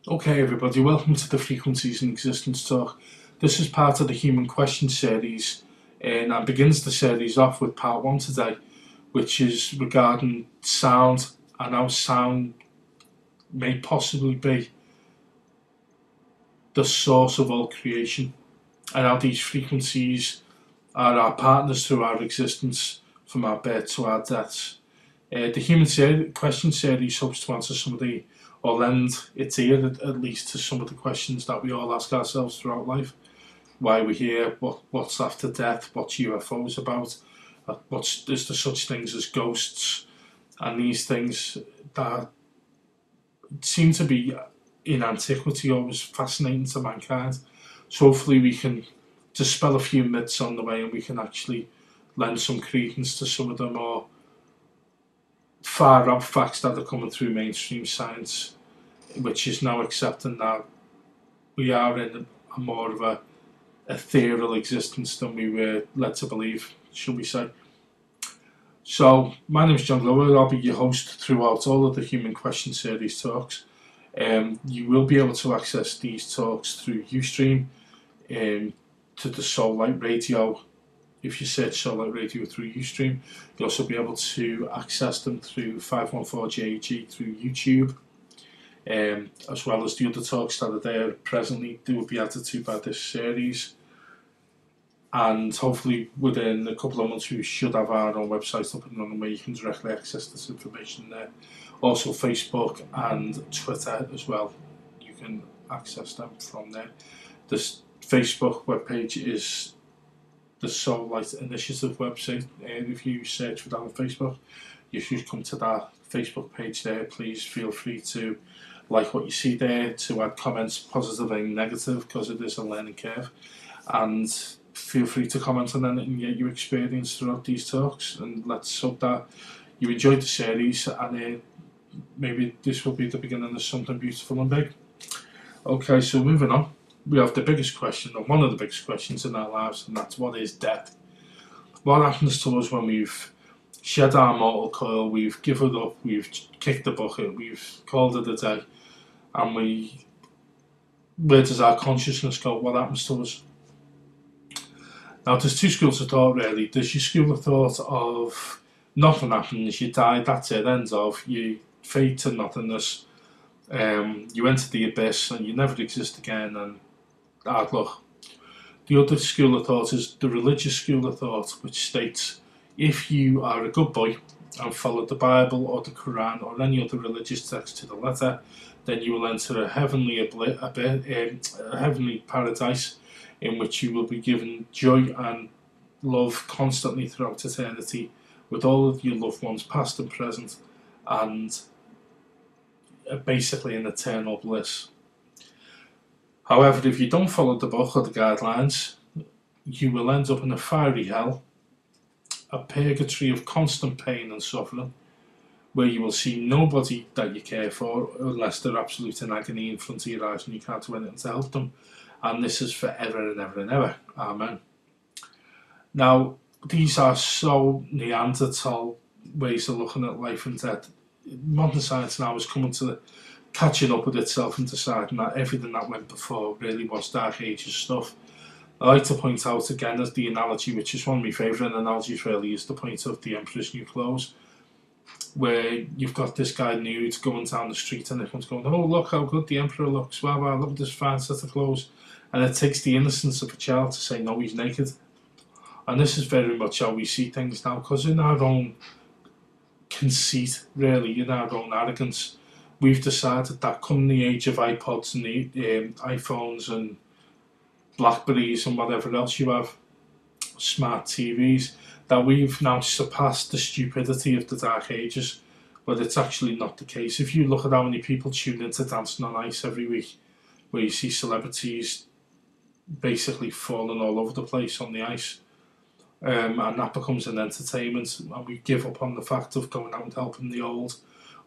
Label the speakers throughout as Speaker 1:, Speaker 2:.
Speaker 1: Okay, everybody, welcome to the Frequencies in Existence talk. This is part of the Human Question series, and begins the series off with part one today, which is regarding sound and how sound may possibly be the source of all creation, and how these frequencies are our partners through our existence from our birth to our deaths. The Question series hopes to answer some of the, or lend its ear at least to some of the questions that we all ask ourselves throughout life. Why we're here, what's after death, what's UFOs about, is there such things as ghosts, and these things that seem to be in antiquity always fascinating to mankind. So hopefully we can dispel a few myths on the way, and we can actually lend some credence to some of the more far out facts that are coming through mainstream science, which is now accepting that we are in a more of a ethereal existence than we were led to believe, shall we say. So, my name is John Glover. I'll be your host throughout all of the Human Question series talks. You will be able to access these talks through Ustream, to the Soul Light Radio. If you search Soul Light Radio through Ustream, you'll also be able to access them through 514JG through YouTube, as well as the other talks that are there presently. They will be added to by this series. And hopefully within a couple of months we should have our own website up and running where you can directly access this information there. Also Facebook and Twitter as well. You can access them from there. This Facebook webpage is the Soul Light Initiative website. If you search for that on Facebook, you should come to that Facebook page there. Please feel free to like what you see there, to add comments, positive and negative, because it is a learning curve. And feel free to comment on anything you experience throughout these talks, and let's hope that you enjoyed the series, and maybe this will be the beginning of something beautiful and big. Okay, so moving on, we have the biggest question, or one of the biggest questions in our lives, and that's, what is death? What happens to us when we've shed our mortal coil, we've given up, we've kicked the bucket, we've called it a day, and where does our consciousness go? What happens to us? Now, there's two schools of thought, really. There's your school of thought of nothing happens, you die, that's it, ends of, you fade to nothingness, you enter the abyss and you never exist again, and hard luck. The other school of thought is the religious school of thought, which states if you are a good boy and follow the Bible or the Quran or any other religious text to the letter, then you will enter a heavenly paradise in which you will be given joy and love constantly throughout eternity with all of your loved ones, past and present, and basically an eternal bliss. However, if you don't follow the book or the guidelines, you will end up in a fiery hell, a purgatory of constant pain and suffering, where you will see nobody that you care for unless they're absolute in agony in front of your eyes and you can't do anything to help them. And this is forever and ever and ever. Amen. Now, these are so Neanderthal ways of looking at life and death. Modern science now is coming to catching up with itself and deciding that everything that went before really was Dark Ages stuff. I like to point out again as the analogy, which is one of my favourite analogies really, is the point of the Emperor's New Clothes, where you've got this guy nude going down the street and everyone's going, oh, look how good the Emperor looks, wow, look at this fine set of clothes. And it takes the innocence of a child to say, no, he's naked. And this is very much how we see things now, because in our own conceit, really, in our own arrogance, we've decided that come the age of iPods and iPhones and Blackberries and whatever else you have, smart TVs, that we've now surpassed the stupidity of the Dark Ages, but it's actually not the case. If you look at how many people tune into Dancing on Ice every week, where you see celebrities basically falling all over the place on the ice, and that becomes an entertainment, and we give up on the fact of going out and helping the old,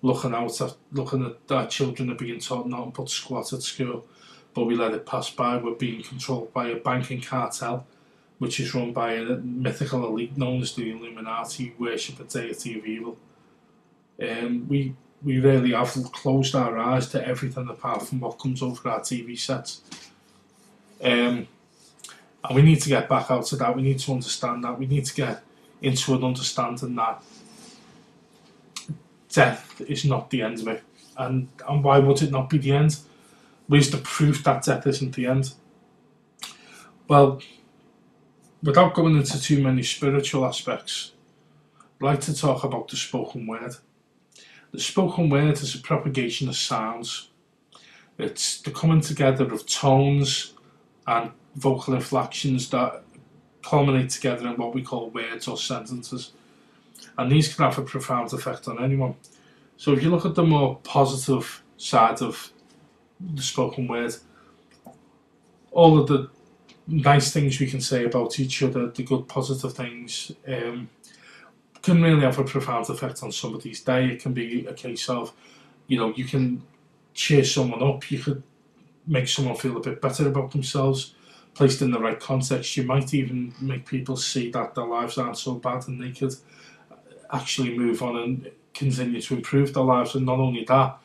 Speaker 1: looking at our children are being taught not to put squat at school, but we let it pass by. We're being controlled by a banking cartel, which is run by a mythical elite known as the Illuminati, who worship a deity of evil. We we really have closed our eyes to everything apart from what comes over our TV sets. And we need to get back out of that. We need to understand that. We need to get into an understanding that death is not the end of it. And why would it not be the end? Where's the proof that death isn't the end? Well, without going into too many spiritual aspects, I'd like to talk about the spoken word. The spoken word is a propagation of sounds. It's the coming together of tones and vocal inflections that culminate together in what we call words or sentences. And these can have a profound effect on anyone. So if you look at the more positive side of the spoken word, all of the nice things we can say about each other, the good positive things, can really have a profound effect on somebody's day. It can be a case of, you can cheer someone up, you could make someone feel a bit better about themselves. Placed in the right context, you might even make people see that their lives aren't so bad and they could actually move on and continue to improve their lives. And not only that,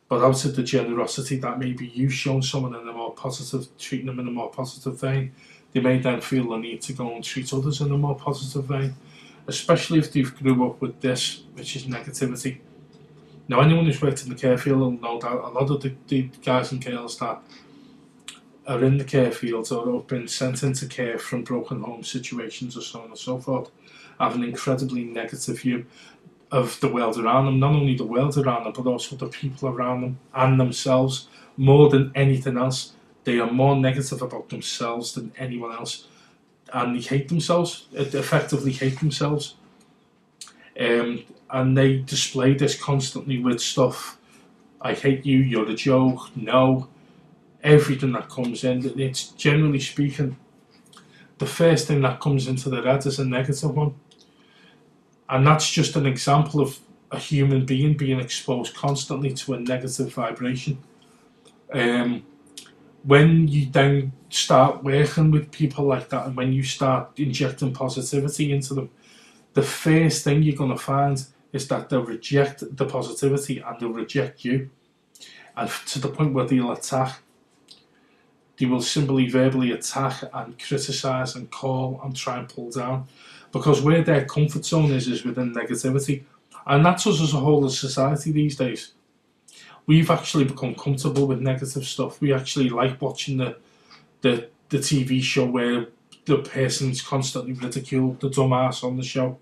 Speaker 1: but out of the generosity that maybe you've shown someone in a more positive, treating them in a more positive vein, they may then feel the need to go and treat others in a more positive vein, especially if they've grew up with this, which is negativity. Now, anyone who's worked in the care field will know that a lot of the guys and girls that are in the care fields or have been sent into care from broken home situations or so on and so forth have an incredibly negative view of the world around them, not only the world around them, but also the people around them and themselves. More than anything else, they are more negative about themselves than anyone else, and they hate themselves, effectively hate themselves. And they display this constantly with stuff. I hate you, you're a joke, no. Everything that comes in, it's generally speaking, the first thing that comes into their head is a negative one. And that's just an example of a human being exposed constantly to a negative vibration. When you then start working with people like that, and when you start injecting positivity into them, the first thing you're going to find is that they'll reject the positivity and they'll reject you. And to the point where they'll attack. They will simply verbally attack and criticise and call and try and pull down. Because where their comfort zone is within negativity. And that's us as a whole of society these days. We've actually become comfortable with negative stuff. We actually like watching the TV show where the person's constantly ridiculed, the dumbass on the show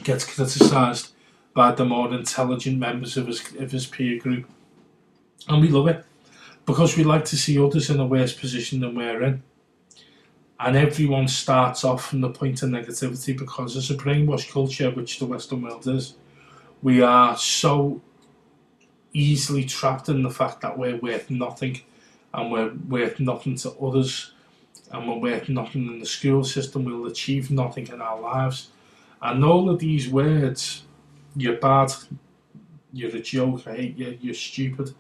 Speaker 1: gets criticised by the more intelligent members of his peer group. And we love it. Because we like to see others in a worse position than we're in. And everyone starts off from the point of negativity because as a brainwashed culture, which the Western world is, we are so easily trapped in the fact that we're worth nothing and we're worth nothing to others and we're worth nothing in the school system, we'll achieve nothing in our lives. And all of these words, you're bad, you're a joke, I hate you, you're stupid,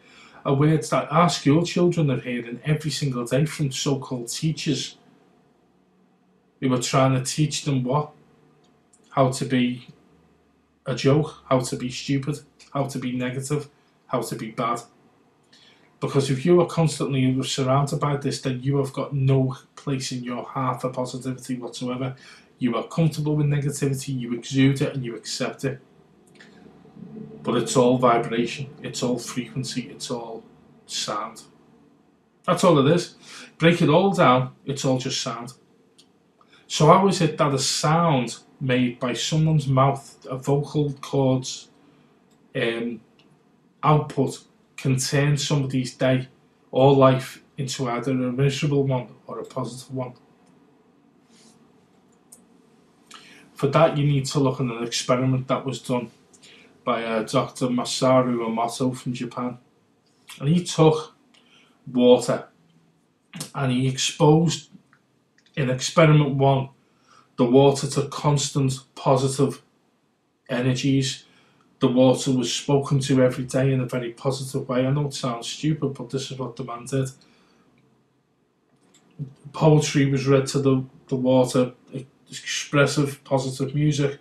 Speaker 1: are words that our school children are hearing every single day from so-called teachers who are trying to teach them what? How to be a joke, how to be stupid, how to be negative, how to be bad. Because if you are constantly surrounded by this, then you have got no place in your heart for positivity whatsoever. You are comfortable with negativity, you exude it and you accept it. But it's all vibration, it's all frequency, it's all sound. That's all it is. Break it all down, it's all just sound. So how is it that a sound made by someone's mouth, a vocal cords output, can turn somebody's day or life into either a miserable one or a positive one? For that, you need to look at an experiment that was done by Dr. Masaru Emoto from Japan. And he took water and he exposed, in experiment 1, the water to constant positive energies. The water was spoken to every day in a very positive way. I know it sounds stupid, but this is what the man did. Poetry was read to the water, expressive, positive music,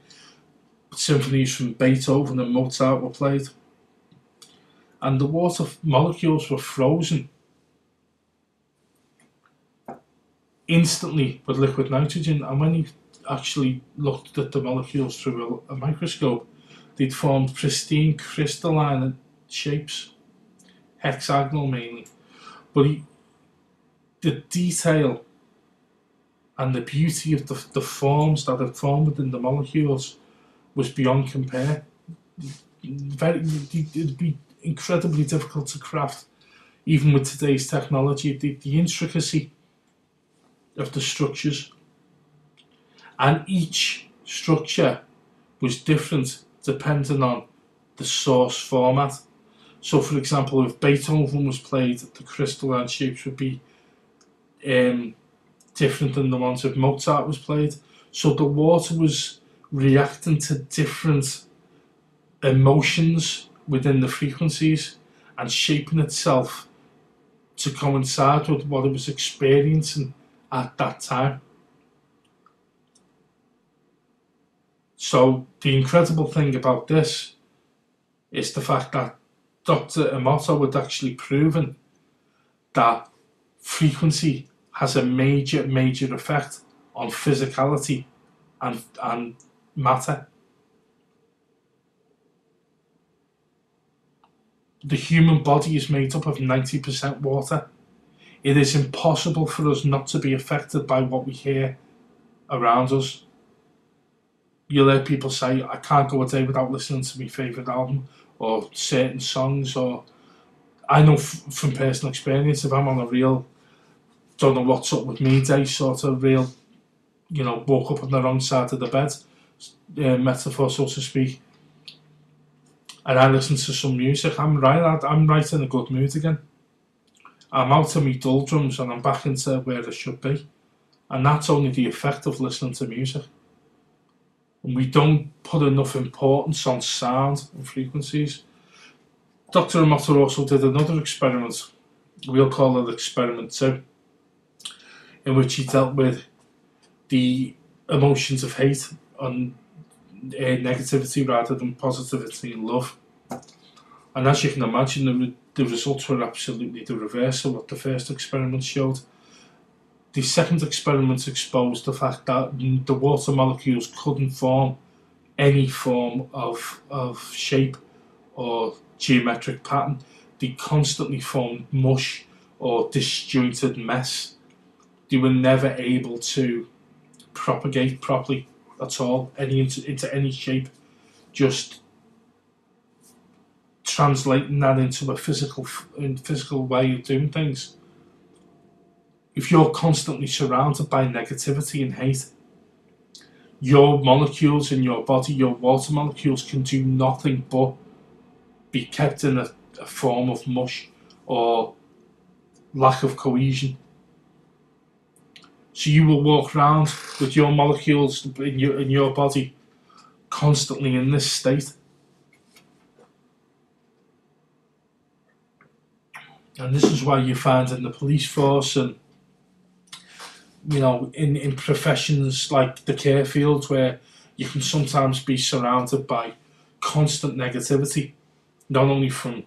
Speaker 1: symphonies from Beethoven and Mozart were played, and the water molecules were frozen instantly with liquid nitrogen. And when you actually looked at the molecules through a microscope, they'd formed pristine crystalline shapes, hexagonal mainly. But the detail and the beauty of the forms that had formed within the molecules was beyond compare. It'd be incredibly difficult to craft, even with today's technology. The intricacy of the structures, and each structure was different depending on the source format. So, for example, if Beethoven was played, the crystalline shapes would be different than the ones if Mozart was played. So the water was reacting to different emotions within the frequencies and shaping itself to coincide with what it was experiencing at that time. So the incredible thing about this is the fact that Dr. Emoto had actually proven that frequency has a major effect on physicality and matter. The human body is made up of 90% water. It is impossible for us not to be affected by what we hear around us. You'll hear people say, I can't go a day without listening to my favourite album or certain songs. Or I know from personal experience, if I'm on a real don't know what's up with me day, sort of real, woke up on the wrong side of the bed, metaphor so to speak, and I listen to some music, I'm right in a good mood again. I'm out of my doldrums and I'm back into where I should be. And that's only the effect of listening to music. And we don't put enough importance on sound and frequencies. Dr. Emoto also did another experiment, we'll call it experiment 2, in which he dealt with the emotions of hate and negativity rather than positivity and love. And as you can imagine, the results were absolutely the reverse of what the first experiment showed. The second experiment exposed the fact that the water molecules couldn't form any form of shape or geometric pattern. They constantly formed mush or disjointed mess. They were never able to propagate properly at all, into any shape. Just translating that into a physical way of doing things. If you're constantly surrounded by negativity and hate, your molecules in your body, your water molecules, can do nothing but be kept in a form of mush or lack of cohesion. So you will walk around with your molecules in your body constantly in this state. And this is why you find in the police force and in professions like the care field, where you can sometimes be surrounded by constant negativity, not only from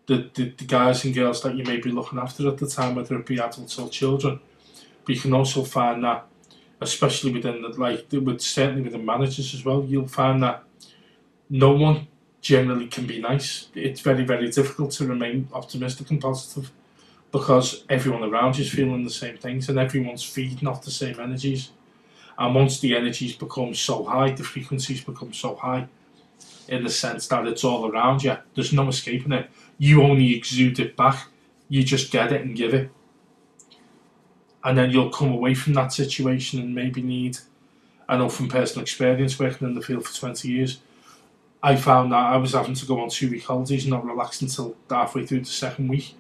Speaker 1: the guys and girls that you may be looking after at the time, whether it be adults or children, but you can also find that, especially certainly within managers as well, you'll find that no one generally can be nice. It's very difficult to remain optimistic and positive, because everyone around you is feeling the same things and everyone's feeding off the same energies. And once the energies become so high, the frequencies become so high, in the sense that it's all around you, there's no escaping it. You only exude it back. You just get it and give it. And then you'll come away from that situation and maybe need, I know from personal experience working in the field for 20 years, I found that I was having to go on 2-week holidays and not relax until halfway through the second week,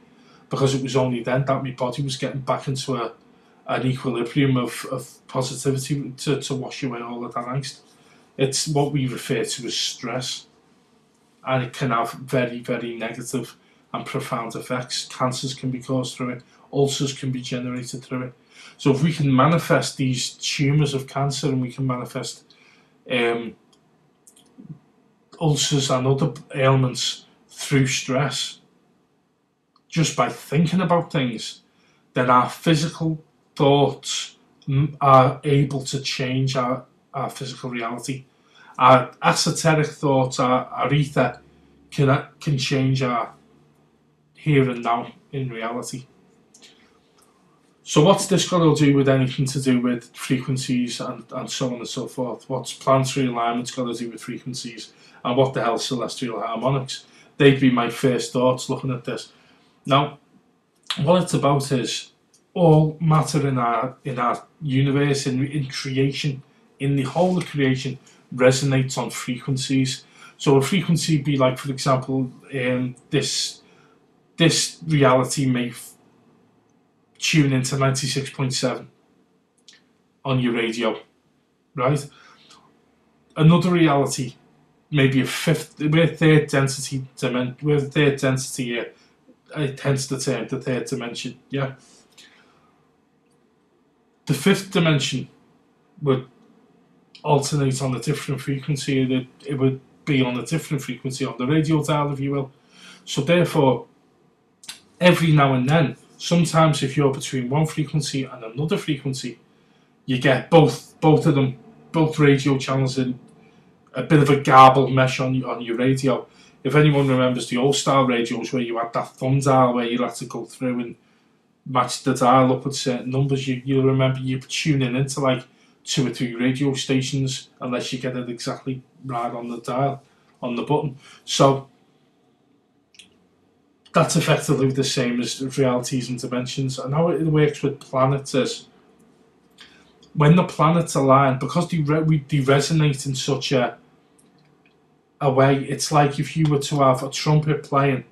Speaker 1: because it was only then that my body was getting back into an equilibrium of positivity to wash away all of that angst. It's what we refer to as stress, and it can have very negative and profound effects. Cancers can be caused through it, ulcers can be generated through it. So if we can manifest these tumours of cancer, and we can manifest ulcers and other ailments through stress, just by thinking about things, then our physical thoughts are able to change our physical reality. Our esoteric thoughts, our ether, can change our here and now in reality. So what's this got to do with anything to do with frequencies and so on and so forth? What's planetary alignments got to do with frequencies? And what the hell celestial harmonics? They'd be my first thoughts looking at this. Now, what it's about is all matter in our universe, in creation, in the whole of creation, resonates on frequencies. So a frequency be like, for example, this reality may tune into 96.7 on your radio, right? Another reality, maybe a fifth, we're third density dimension, we're the third density here, hence the term, the third dimension, yeah? The fifth dimension would alternate on a different frequency, it would be on a different frequency on the radio dial, if you will. So therefore, every now and then, sometimes if you're between one frequency and another frequency, you get both of them, both radio channels in a bit of a garbled mesh on your radio. If anyone remembers the old style radios where you had that thumb dial where you had to go through and match the dial up with certain numbers, you'll remember you're tuning into like 2 or 3 radio stations unless you get it exactly right on the dial, on the button. So that's effectively the same as realities and dimensions. And how it works with planets is when the planets align, because they resonate in such a way, it's like if you were to have a trumpet playing,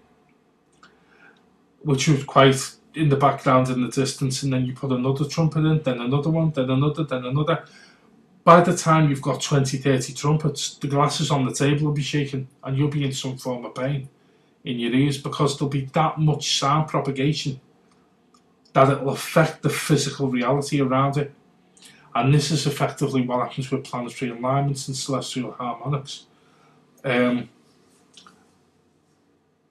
Speaker 1: which was quite in the background in the distance, and then you put another trumpet in, then another one, then another, then another. By the time you've got 20, 30 trumpets, the glasses on the table will be shaking and you'll be in some form of pain in your ears because there'll be that much sound propagation that it'll affect the physical reality around it. And this is effectively what happens with planetary alignments and celestial harmonics. The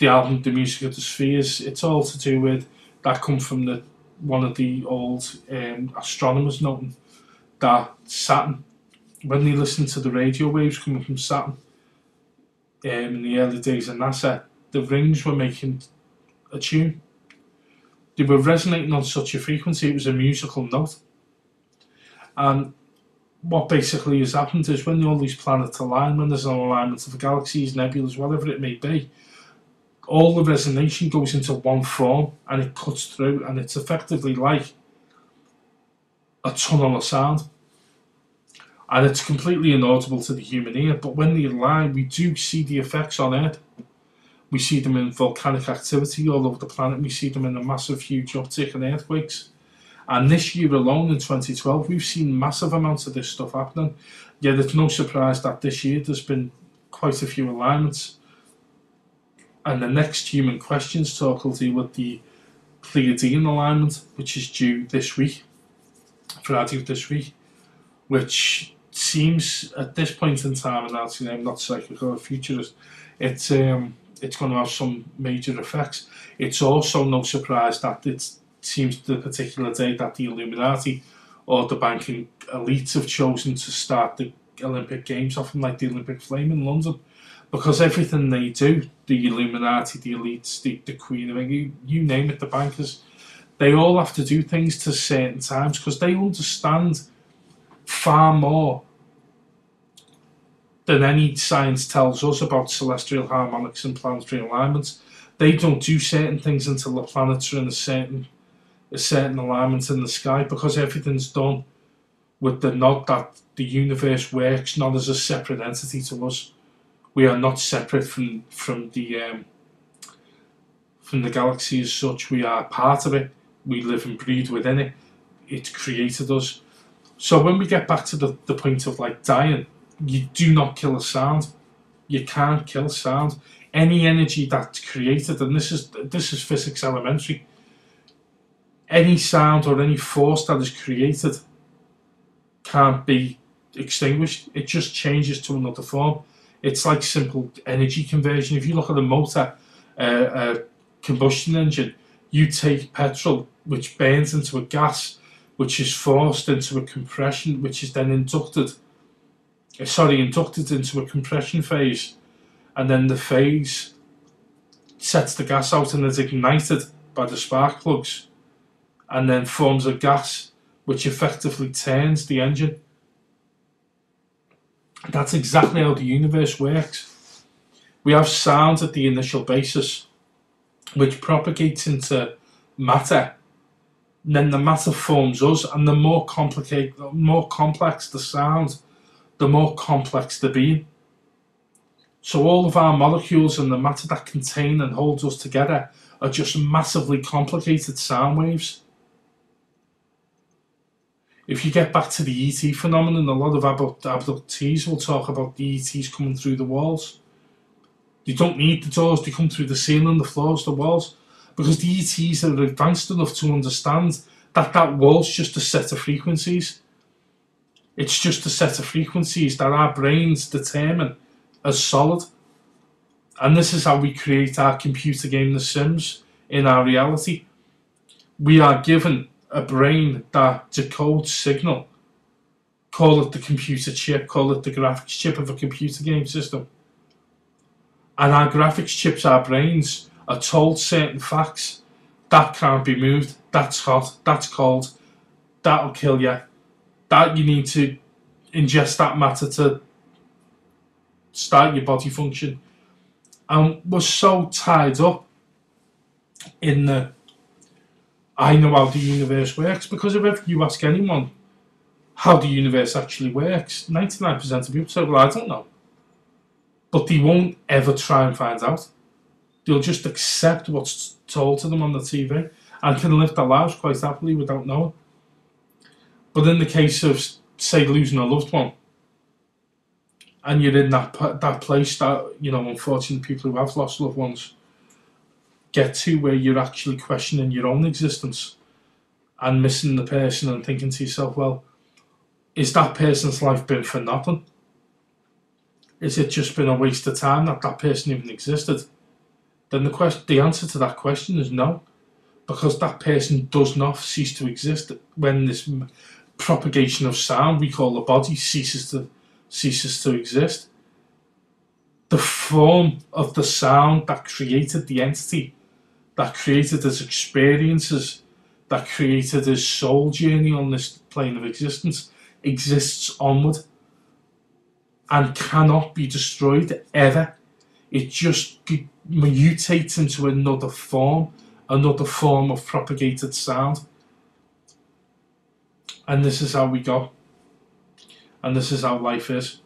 Speaker 1: album The Music of the Spheres, it's all to do with, that come from one of the old astronomers noting that Saturn, when they listened to the radio waves coming from Saturn in the early days of NASA, the rings were making a tune. They were resonating on such a frequency, it was a musical note. And what basically has happened is when all these planets align, when there's an alignment of galaxies, nebulas, whatever it may be, all the resonation goes into one form and it cuts through, and it's effectively like a tunnel of sound. And it's completely inaudible to the human ear, but when they align, we do see the effects on Earth. We see them in volcanic activity all over the planet. We see them in a massive, huge uptick in earthquakes. And this year alone, in 2012, we've seen massive amounts of this stuff happening. Yet it's no surprise that this year there's been quite a few alignments. And the next Human Questions talk will deal with the Pleiadian alignment, which is due this week, Friday of this week, which seems at this point in time, and I'm not psychic or a futurist, it's going to have some major effects. It's also no surprise that it seems the particular day that the Illuminati or the banking elites have chosen to start the Olympic Games off, like the Olympic flame in London, because everything they do, the Illuminati, the elites, the Queen of England, you name it, the bankers, they all have to do things to certain times because they understand far more than any science tells us about celestial harmonics and planetary alignments. They don't do certain things until the planets are in a certain alignment in the sky, because everything's done with the nod that the universe works not as a separate entity to us. We are not separate from the galaxy as such. We are part of it. We live and breathe within it. It created us. So when we get back to the point of like dying, you do not kill a sound. You can't kill sound. Any energy that's created, and this is physics elementary, any sound or any force that is created can't be extinguished. It just changes to another form. It's like simple energy conversion. If you look at a motor, a combustion engine, you take petrol, which burns into a gas, which is forced into a compression, which is then inducted into a compression phase, and then the phase sets the gas out and is ignited by the spark plugs, and then forms a gas which effectively turns the engine. That's exactly how the universe works. We have sound at the initial basis, which propagates into matter. And then the matter forms us, and the more complex the sound, the more complex the being. So all of our molecules and the matter that contain and hold us together are just massively complicated sound waves. If you get back to the ET phenomenon, a lot of abductees will talk about the ETs coming through the walls. They don't need the doors, they come through the ceiling, the floors, the walls, because the ETs are advanced enough to understand that that wall's just a set of frequencies. It's just a set of frequencies that our brains determine as solid. And this is how we create our computer game, The Sims, in our reality. We are given a brain that decodes signal. Call it the computer chip, call it the graphics chip of a computer game system. And our graphics chips, our brains, are told certain facts. That can't be moved, that's hot, that's cold, that'll kill you, that you need to ingest that matter to start your body function. And we're so tied up in the I know how the universe works, because if you ask anyone how the universe actually works, 99% of people say, well, I don't know. But they won't ever try and find out. They'll just accept what's told to them on the TV and can live their lives quite happily without knowing. But in the case of, say, losing a loved one, and you're in that place that, unfortunately people who have lost loved ones get to, where you're actually questioning your own existence and missing the person and thinking to yourself, well, is that person's life been for nothing? Is it just been a waste of time that that person even existed? Then the answer to that question is no, because that person does not cease to exist when this propagation of sound we call the body ceases to exist. The form of the sound that created the entity, that created his experiences, that created his soul journey on this plane of existence, exists onward and cannot be destroyed ever. It just mutates into another form of propagated sound. And this is how we go. And this is how life is.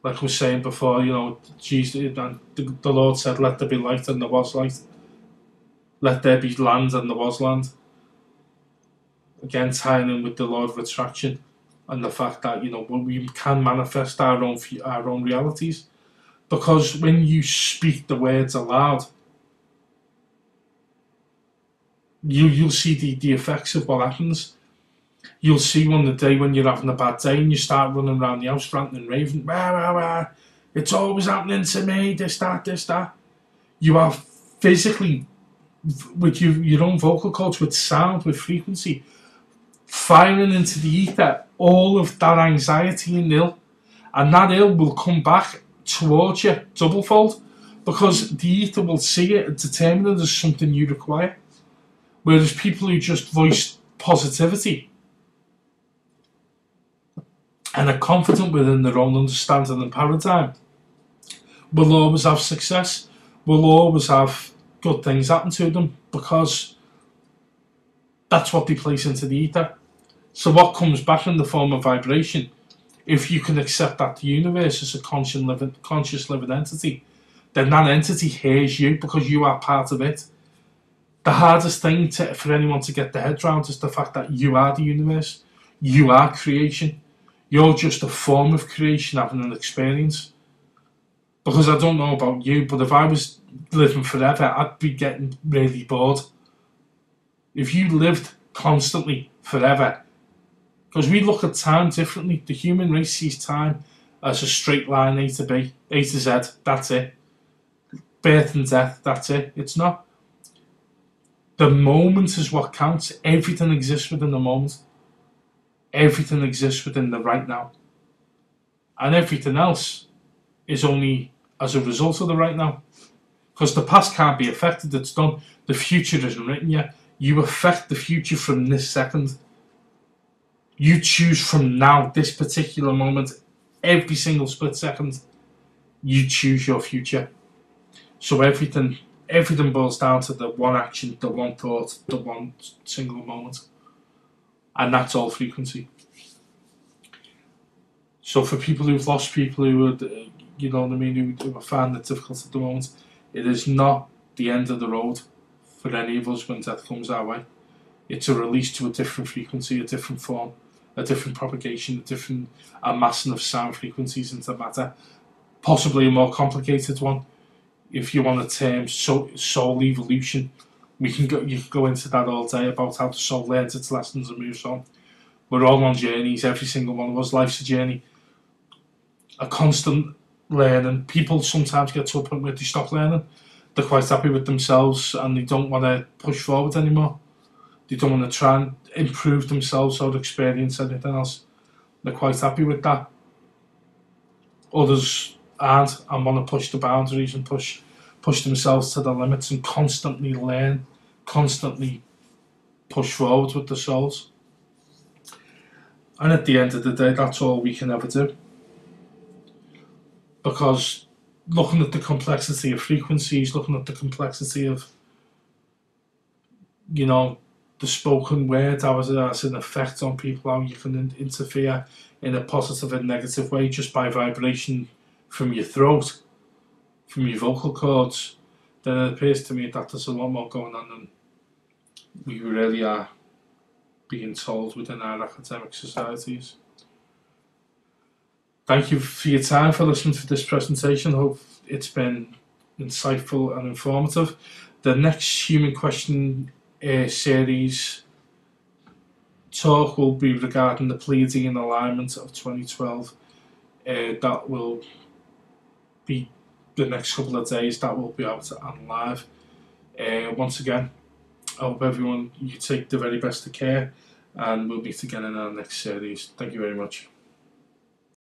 Speaker 1: Like I was saying before, Jesus, the Lord said, let there be light, and there was light. Let there be land, and there was land. Again, tying in with the law of attraction and the fact that, we can manifest our own realities. Because when you speak the words aloud, you'll see the effects of what happens. You'll see one the day when you're having a bad day and you start running around the house ranting and raving, rah, rah, rah, it's always happening to me, this, that. You are physically, with your own vocal cords, with sound, with frequency, firing into the ether all of that anxiety and ill. And that ill will come back towards you doublefold, because the ether will see it and determine it as something you require. Whereas people who just voice positivity and are confident within their own understanding and paradigm will always have success, will always have good things happen to them, because that's what they place into the ether. So what comes back in the form of vibration, if you can accept that the universe is a conscious living entity, then that entity hears you because you are part of it. The hardest thing for anyone to get their head around is the fact that you are the universe. You are creation. You're just a form of creation having an experience. Because I don't know about you, but if I was living forever, I'd be getting really bored. If you lived constantly forever, because we look at time differently. The human race sees time as a straight line, A to B, A to Z, that's it. Birth and death, that's it. It's not. The moment is what counts. Everything exists within the moment. Everything exists within the right now. And everything else is only as a result of the right now. Because the past can't be affected, it's done. The future isn't written yet. You affect the future from this second. You choose from now, this particular moment, every single split second, you choose your future. So everything boils down to the one action, the one thought, the one single moment. And that's all frequency. So for people who've lost people who would, you know what I mean, who are finding it difficult at the moment, it is not the end of the road for any of us when death comes our way. It's a release to a different frequency, a different form, a different propagation, a massing of sound frequencies into matter. Possibly a more complicated one. If you want to term soul evolution, you can go into that all day about how the soul learns its lessons and moves on. We're all on journeys, every single one of us. Life's a journey, a constant learning. People sometimes get to a point where they stop learning. They're quite happy with themselves and they don't want to push forward anymore. They don't want to try and improve themselves or experience anything else. They're quite happy with that. Others aren't and want to push the boundaries and push themselves to the limits and constantly learn, constantly push forward with the souls. And at the end of the day, that's all we can ever do. Because looking at the complexity of frequencies, looking at the complexity of, you know, the spoken word, how it has an effect on people, how you can interfere in a positive and negative way just by vibration from your throat, from your vocal cords, then it appears to me that there's a lot more going on than we really are being told within our academic societies. Thank you for your time for listening to this presentation. Hope it's been insightful and informative. The next Human Question series talk will be regarding the Pleiadian alignment of 2012. That will be the next couple of days. That will be out and live. Once again, I hope everyone, you take the very best of care, and we'll meet again in our next series. Thank you very much.